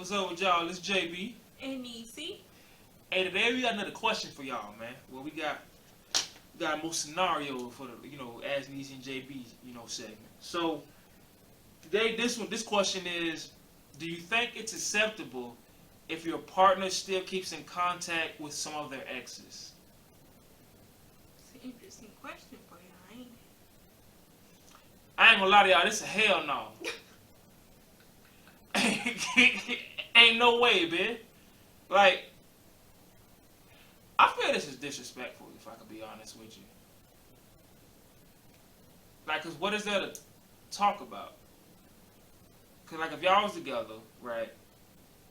What's up with y'all? It's JB. And Neicey. Hey, today we got another question for y'all, man. Well, we got more scenario for the, Ask Neicey and JB, segment. So, today this question is, do you think it's acceptable if your partner still keeps in contact with some of their exes? It's an interesting question for you, ain't it? I ain't gonna lie to y'all, this is a hell no. Ain't no way, man. Like, I feel this is disrespectful, if I could be honest with you. Like, cause what is there to talk about? Cause like if y'all was together, right,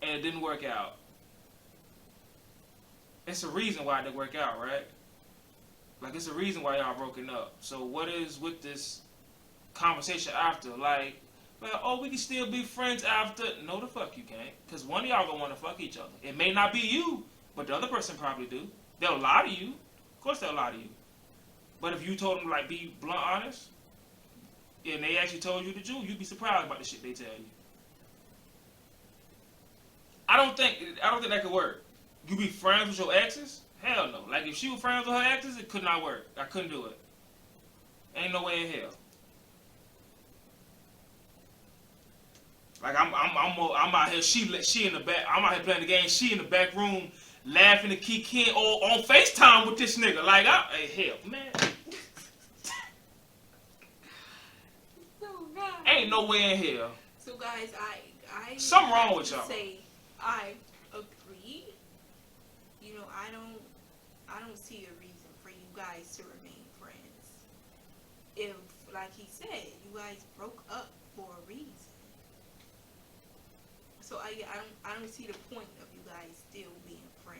and it didn't work out, it's a reason why it didn't work out, right? Like it's a reason why y'all broken up. So what is with this conversation after? Like, well, oh, we can still be friends after. No, the fuck you can't. Because one of y'all gonna want to fuck each other. It may not be you, but the other person probably do. They'll lie to you. Of course they'll lie to you. But if you told them, like, be blunt honest, and they actually told you the truth, you'd be surprised about the shit they tell you. I don't think that could work. You be friends with your exes? Hell no. Like, if she was friends with her exes, it could not work. I couldn't do it. Ain't no way in hell. Like I'm out here. She in the back. I'm out here playing the game. She in the back room laughing and kicking or on FaceTime with this nigga. Like, hey, hell, man. So guys, Ain't no way in hell. So guys, I something wrong with y'all. Say I agree. I don't see a reason for you guys to remain friends. If, like he said, you guys broke up for a reason. So I don't see the point of you guys still being friends.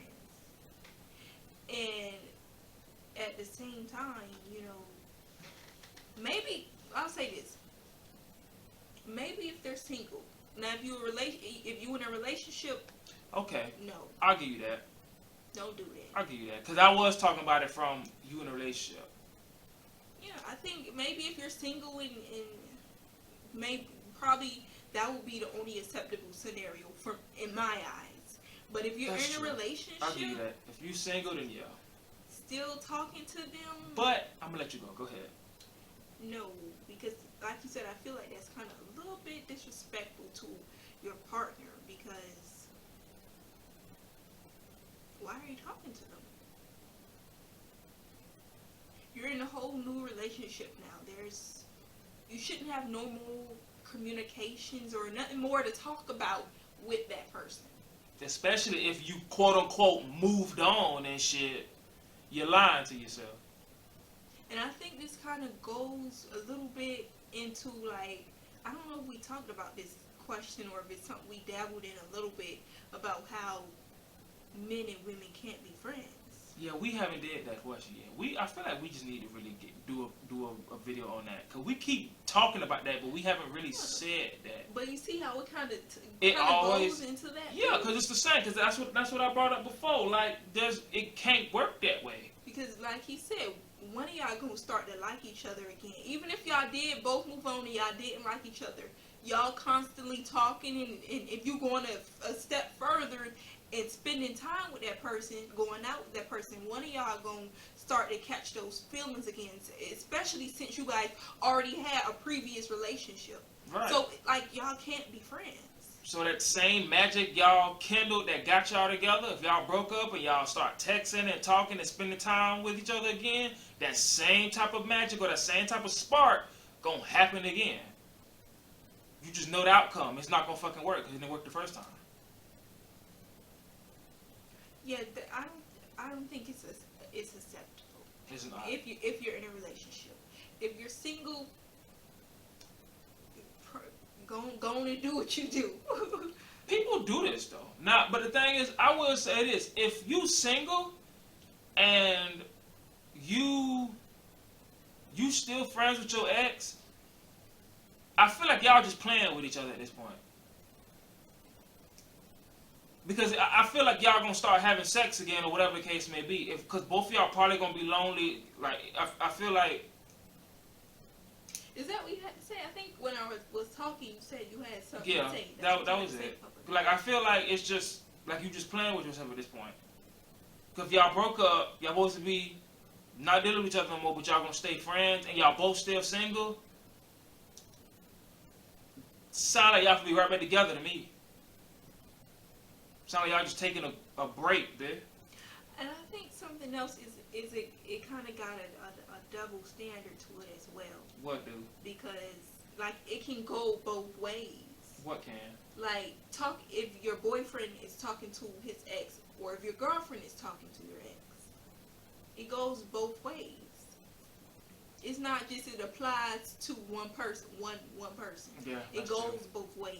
And at the same time, maybe I'll say this. Maybe if they're single. Now if you in a relationship, okay. No. I'll give you that. Don't do that. I'll give you that. Because I was talking about it from you in a relationship. Yeah, I think maybe if you're single and maybe probably that would be the only acceptable scenario in my eyes. But if you're That's in true. a relationship, I'll give you that. If you're single, then yeah. Still talking to them. But I'm gonna let you go. Go ahead. No, because like you said, I feel like that's kind of a little bit disrespectful to your partner. Because why are you talking to them? You're in a whole new relationship now. You shouldn't have normal communications or nothing more to talk about with that person. Especially if you quote unquote moved on and shit, you're lying to yourself. And I think this kind of goes a little bit into, like, I don't know if we talked about this question or if it's something we dabbled in a little bit about how men and women can't be friends. Yeah, we haven't did that question yet. I feel like we just need to really do a video on that, because we keep talking about that, but we haven't really said that. But you see how it kind of always goes into that. Yeah, because it's the same. Because that's what I brought up before. Like, it can't work that way. Because like he said, one of y'all gonna start to like each other again. Even if y'all did both move on and y'all didn't like each other, y'all constantly talking, and if you going a step further and spending time with that person, going out with that person, one of y'all gonna start to catch those feelings again, especially since you guys already had a previous relationship. Right. So, like, y'all can't be friends. So that same magic y'all kindled that got y'all together, if y'all broke up and y'all start texting and talking and spending time with each other again, that same type of magic or that same type of spark gonna happen again. You just know the outcome. It's not gonna fucking work because it didn't work the first time. Yeah, I don't think it's acceptable. It's not. If you're in a relationship, if you're single, go on and do what you do. People do this though. Now, but the thing is, I will say this: if you single and you still friends with your ex, I feel like y'all just playing with each other at this point. Because I feel like y'all gonna start having sex again or whatever the case may be. Because both of y'all probably gonna be lonely. Like, I feel like. Is that what you had to say? I think when I was talking, you said you had something Yeah, to say. that was it. Like, I feel like it's just like you just playing with yourself at this point. Cause if y'all broke up, y'all supposed to be not dealing with each other no more, but y'all gonna stay friends, and y'all both still single. Sound like y'all can be right back together to me. Sound like y'all just taking a break, bitch. And I think something else is it kind of got a double standard to it as well. What, dude? Because like it can go both ways. What can? Like if your boyfriend is talking to his ex, or if your girlfriend is talking to your ex, it goes both ways. It's not just it applies to one person, one person. Yeah, it goes both ways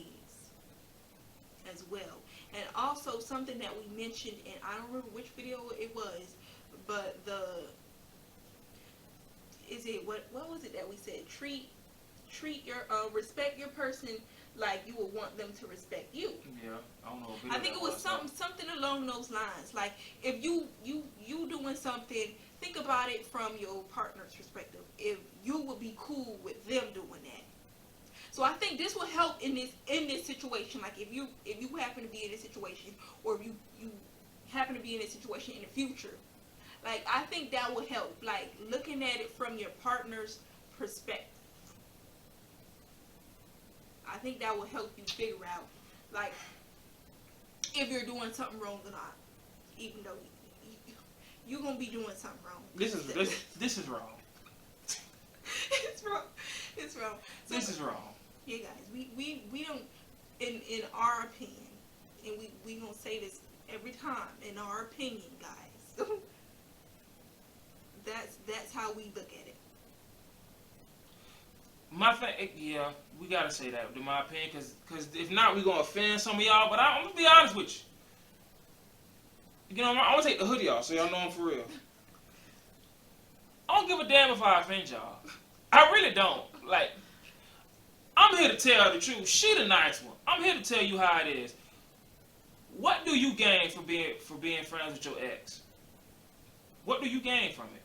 as well. And also something that we mentioned, and I don't remember which video it was, but what was it that we said? Treat your respect your person like you would want them to respect you. Yeah, I don't know. I think it was something along those lines. Like if you doing something, think about it from your partner's perspective. If you would be cool with them doing that. So I think this will help in this situation. Like if you happen to be in this situation, or if you happen to be in this situation in the future, like I think that will help. Like looking at it from your partner's perspective. I think that will help you figure out, like, if you're doing something wrong or not. Even though you're gonna be doing something wrong. This is wrong. It's wrong. It's wrong. So, this is wrong. Yeah, guys, we don't, in our opinion, and we gonna say this every time, in our opinion, guys. that's how we look at it. My thing, yeah, we gotta say that in my opinion, cause if not, we gonna offend some of y'all. But I'm gonna be honest with you. You know, I'm gonna take the hoodie off so y'all know I'm for real. I don't give a damn if I offend y'all. I really don't. Like, I'm here to tell the truth. She the nice one. I'm here to tell you how it is. What do you gain for being friends with your ex? What do you gain from it?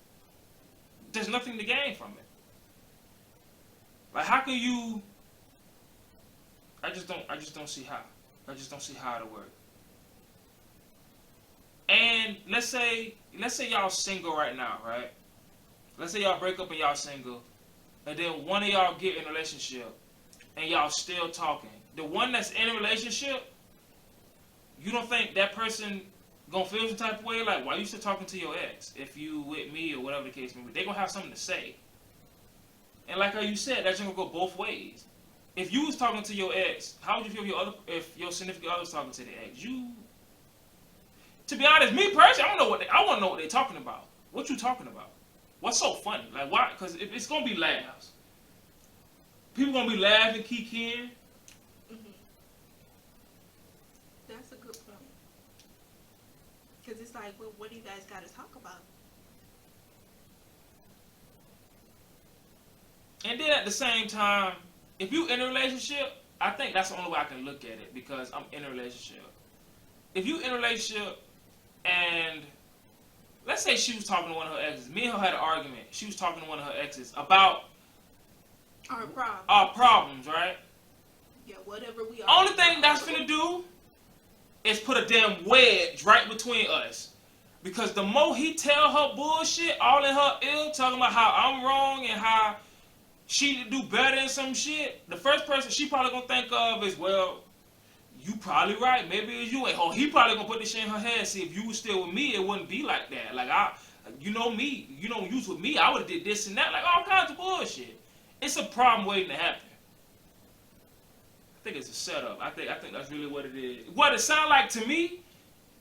There's nothing to gain from it. Like, how can you? I just don't see how. I just don't see how it'll work. And let's say y'all single right now, right? Let's say y'all break up and y'all single, and then one of y'all get in a relationship, and y'all still talking. The one that's in a relationship, you don't think that person gonna feel some type of way? Like, why you still talking to your ex? If you with me or whatever the case may be, they gonna have something to say. And like how you said, that's gonna go both ways. If you was talking to your ex, how would you feel if your significant other was talking to the ex? To be honest, me personally, I want to know what they're talking about. What you talking about? What's so funny? Like, why? Because it's gonna be laughs. People gonna be laughing, kikiing. Mm-hmm. That's a good point. Because it's like, well, what do you guys got to talk about? And then at the same time, if you in a relationship, I think that's the only way I can look at it, because I'm in a relationship. If you in a relationship and let's say she was talking to one of her exes, me and her had an argument. She was talking to one of her exes about our problems, right? Yeah, whatever we are. Only thing that's finna do is put a damn wedge right between us. Because the more he tell her bullshit, all in her ear, talking about how I'm wrong and how she need to do better and some shit, the first person she probably gonna think of is, well, you probably right. Maybe it's you. Oh, he probably gonna put this shit in her head. See, if you was still with me, it wouldn't be like that. Like, you know me. You know, you was with me, I would have did this and that. Like, all kinds of bullshit. It's a problem waiting to happen. I think it's a setup. I think that's really what it is. What it sound like to me,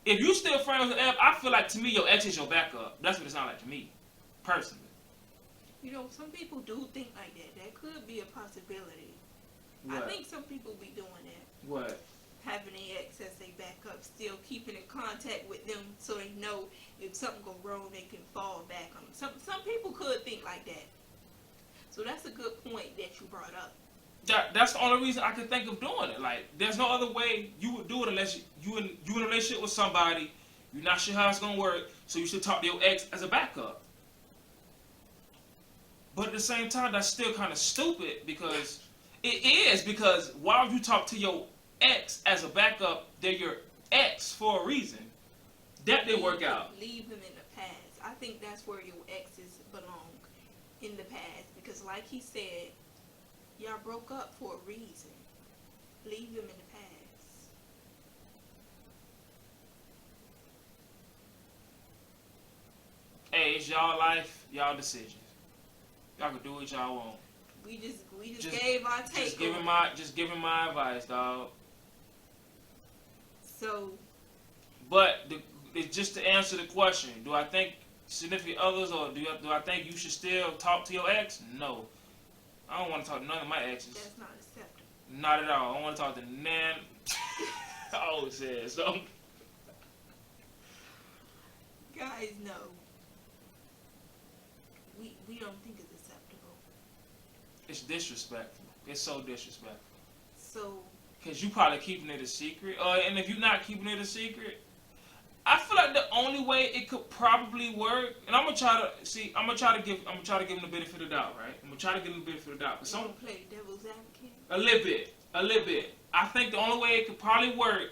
if you still friends with F, I feel like to me your ex is your backup. That's what it sound like to me, personally. You know, some people do think like that. That could be a possibility. What? I think some people be doing that. What? Having their ex as they backup, still keeping in contact with them so they know if something go wrong, they can fall back on them. Some people could think like that. So that's a good point that you brought up. That's the only reason I can think of doing it. Like, there's no other way you would do it unless you in a relationship with somebody, you're not sure how it's gonna work, so you should talk to your ex as a backup. But at the same time, that's still kind of stupid, because it is, because why would you talk to your ex as a backup, they're your ex for a reason. That didn't work out. Leave them in the past. I think that's where your exes belong, in the past. Because like he said, y'all broke up for a reason. Leave them in the past. Hey, it's y'all life, y'all decisions. Y'all can do what y'all want. We just gave our take. Just giving my advice, dog. So. But it's just to answer the question: do I think significant others, or do I think you should still talk to your ex? No, I don't want to talk to none of my exes. That's not acceptable. Not at all. I want to talk to Nan. I always said so. Guys, no. We don't think it's acceptable. It's disrespectful. It's so disrespectful. So. Because you probably keeping it a secret. And if you're not keeping it a secret, I feel like the only way it could probably work, and I'm gonna try to give him the benefit of the doubt, right? I'm gonna try to give him the benefit of the doubt. But you don't play devil's advocate? A little bit. I think the only way it could probably work,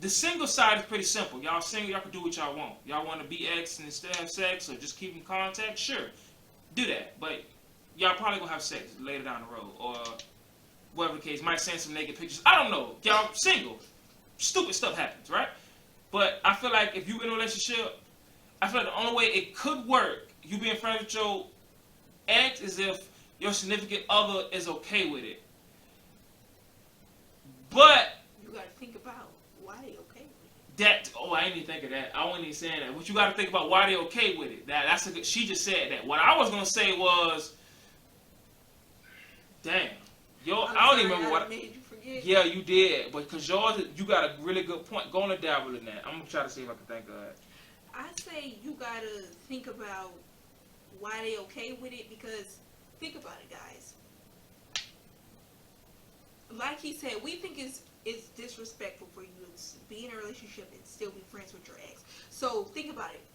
the single side is pretty simple. Y'all single, y'all can do what y'all want. Y'all want to be ex and still have sex, or just keep in contact, sure, do that. But y'all probably gonna have sex later down the road, or whatever the case. Might send some naked pictures. I don't know. Y'all single, stupid stuff happens, right? But I feel like if you in a relationship, I feel like the only way it could work, you being friends with your ex, is if your significant other is okay with it. But you gotta think about why they okay with it. That, I didn't even think of that. I wasn't even saying that. But you gotta think about why they okay with it. That's a good. She just said that. What I was gonna say was, damn, I don't even remember what. Made you forget. Yeah, you did, but because yours, you got a really good point. Go on and dabble in that. I'm gonna try to see if I can think of it. I say you gotta think about why they okay with it, because think about it, guys. Like he said, we think it's disrespectful for you to be in a relationship and still be friends with your ex. So think about it.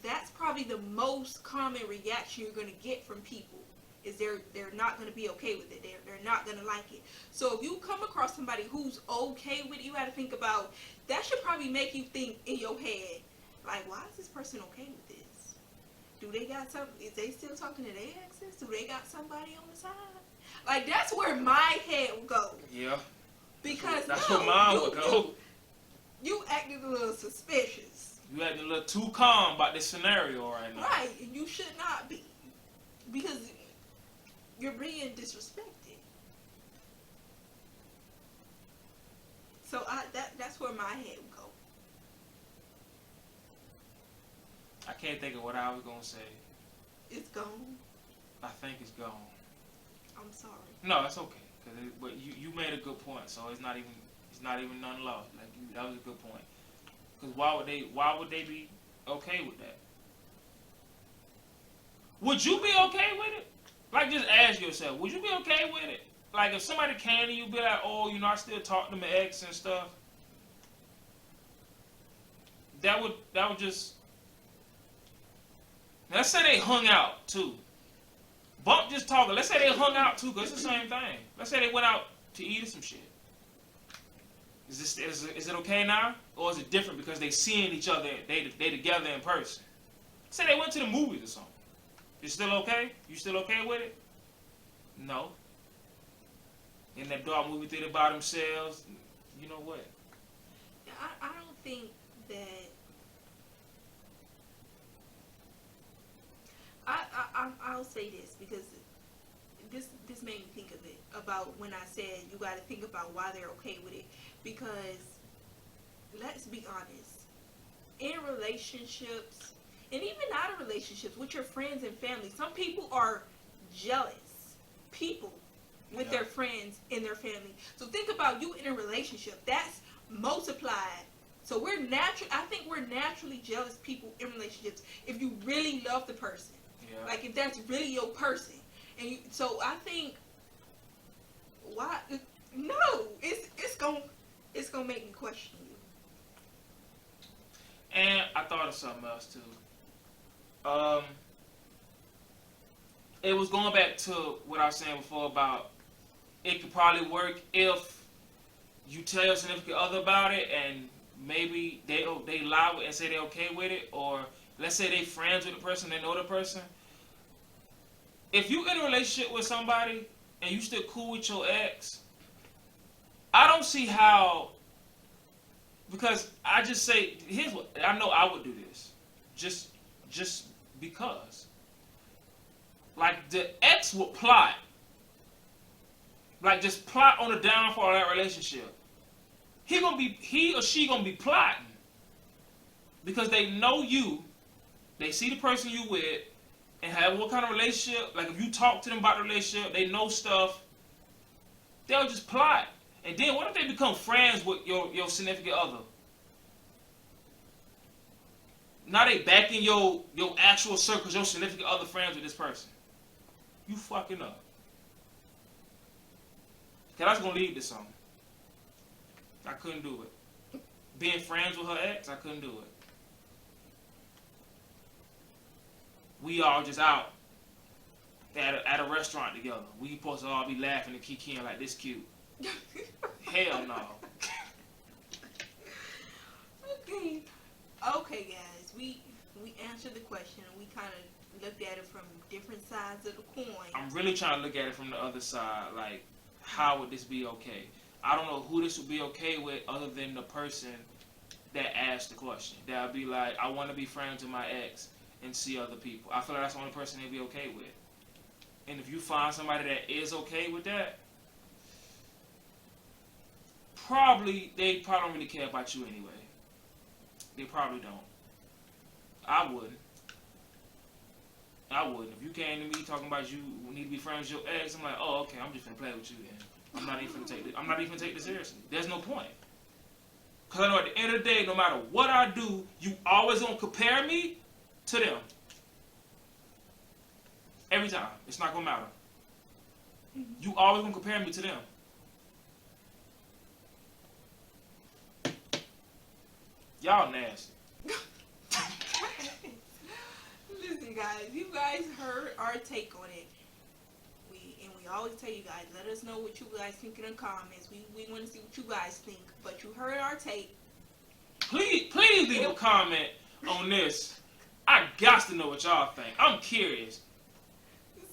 That's probably the most common reaction you're gonna get from people. Is they're not going to be okay with it. They're not going to like it. So if you come across somebody who's okay with it, you got to think about, that should probably make you think in your head, like, why is this person okay with this? Do they got some, is they still talking to their exes? Do they got somebody on the side? Like, that's where my head would go. Yeah. Because that's where mine would go. You acted a little suspicious. You acting a little too calm about this scenario right now. Right. You should not be. Because you're being disrespected. So that's where my head would go. I can't think of what I was gonna say. It's gone. I think it's gone. I'm sorry. No, it's okay. But you made a good point. So it's not even none lost. Like that was a good point. Because why would they be okay with that? Would you be okay with it? Like, just ask yourself, would you be okay with it? Like, if somebody came to you, be like, oh, I still talk to my ex and stuff. That would just. Let's say they hung out too. Bump just talking. Let's say they hung out too, because it's the same thing. Let's say they went out to eat or some shit. Is it okay now, or is it different because they seeing each other? They together in person. Say they went to the movies or something. You still okay? You still okay with it? No. In that dark movie theater by themselves, you know what? I don't think that. I'll say this because this made me think of it, about when I said you got to think about why they're okay with it. Because let's be honest, in relationships, and even out of relationships, with your friends and family, some people are jealous people with their friends and their family. So think about you in a relationship. That's multiplied. So I think we're naturally jealous people in relationships if you really love the person. Yeah. Like if that's really your person. And so I think, why? No, it's gonna make me question you. And I thought of something else too. It was going back to what I was saying before about it could probably work if you tell your significant other about it, and maybe they lie and say they're okay with it, or let's say they friends with the person, they know the person. If you in a relationship with somebody and you still cool with your ex, I don't see how. Because I just say, here's what I know. I would do this, just because. Like the ex would plot, like just plot on the downfall of that relationship. He or she gonna be plotting because they know you, they see the person you with, and have what kind of relationship. Like if you talk to them about the relationship, they know stuff. They'll just plot. And then what if they become friends with your significant other? Now they back in your actual circles, your significant other friends with this person. You fucking up. Cause I was gonna leave this song. I couldn't do it. Being friends with her ex, I couldn't do it. We all just out at a restaurant together. We supposed to all be laughing and kikiing like this cute. Hell no. Okay, guys. We answered the question. We kind of looked at it from different sides of the coin. I'm really trying to look at it from the other side. Like, how would this be okay? I don't know who this would be okay with other than the person that asked the question. That would be like, I want to be friends with my ex and see other people. I feel like that's the only person they'd be okay with. And if you find somebody that is okay with that, they probably don't really care about you anyway. They probably don't. I wouldn't. If you came to me talking about you need to be friends with your ex, I'm like, oh, okay, I'm just gonna play with you then. I'm not even gonna take this seriously. There's no point. Cause I know at the end of the day, no matter what I do, you always gonna compare me to them. Every time. It's not gonna matter. You always gonna compare me to them. Y'all nasty. Listen, guys, you guys heard our take on it. We always tell you guys, let us know what you guys think in the comments. We want to see what you guys think. But you heard our take. Please leave a comment on this. I got to know what y'all think. I'm curious.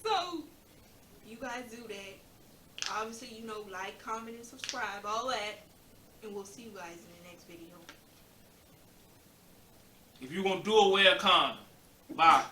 So, you guys do that. Obviously, like, comment, and subscribe, all that. And we'll see you guys in the next video. If you're going to do it, wear a condom. Bye.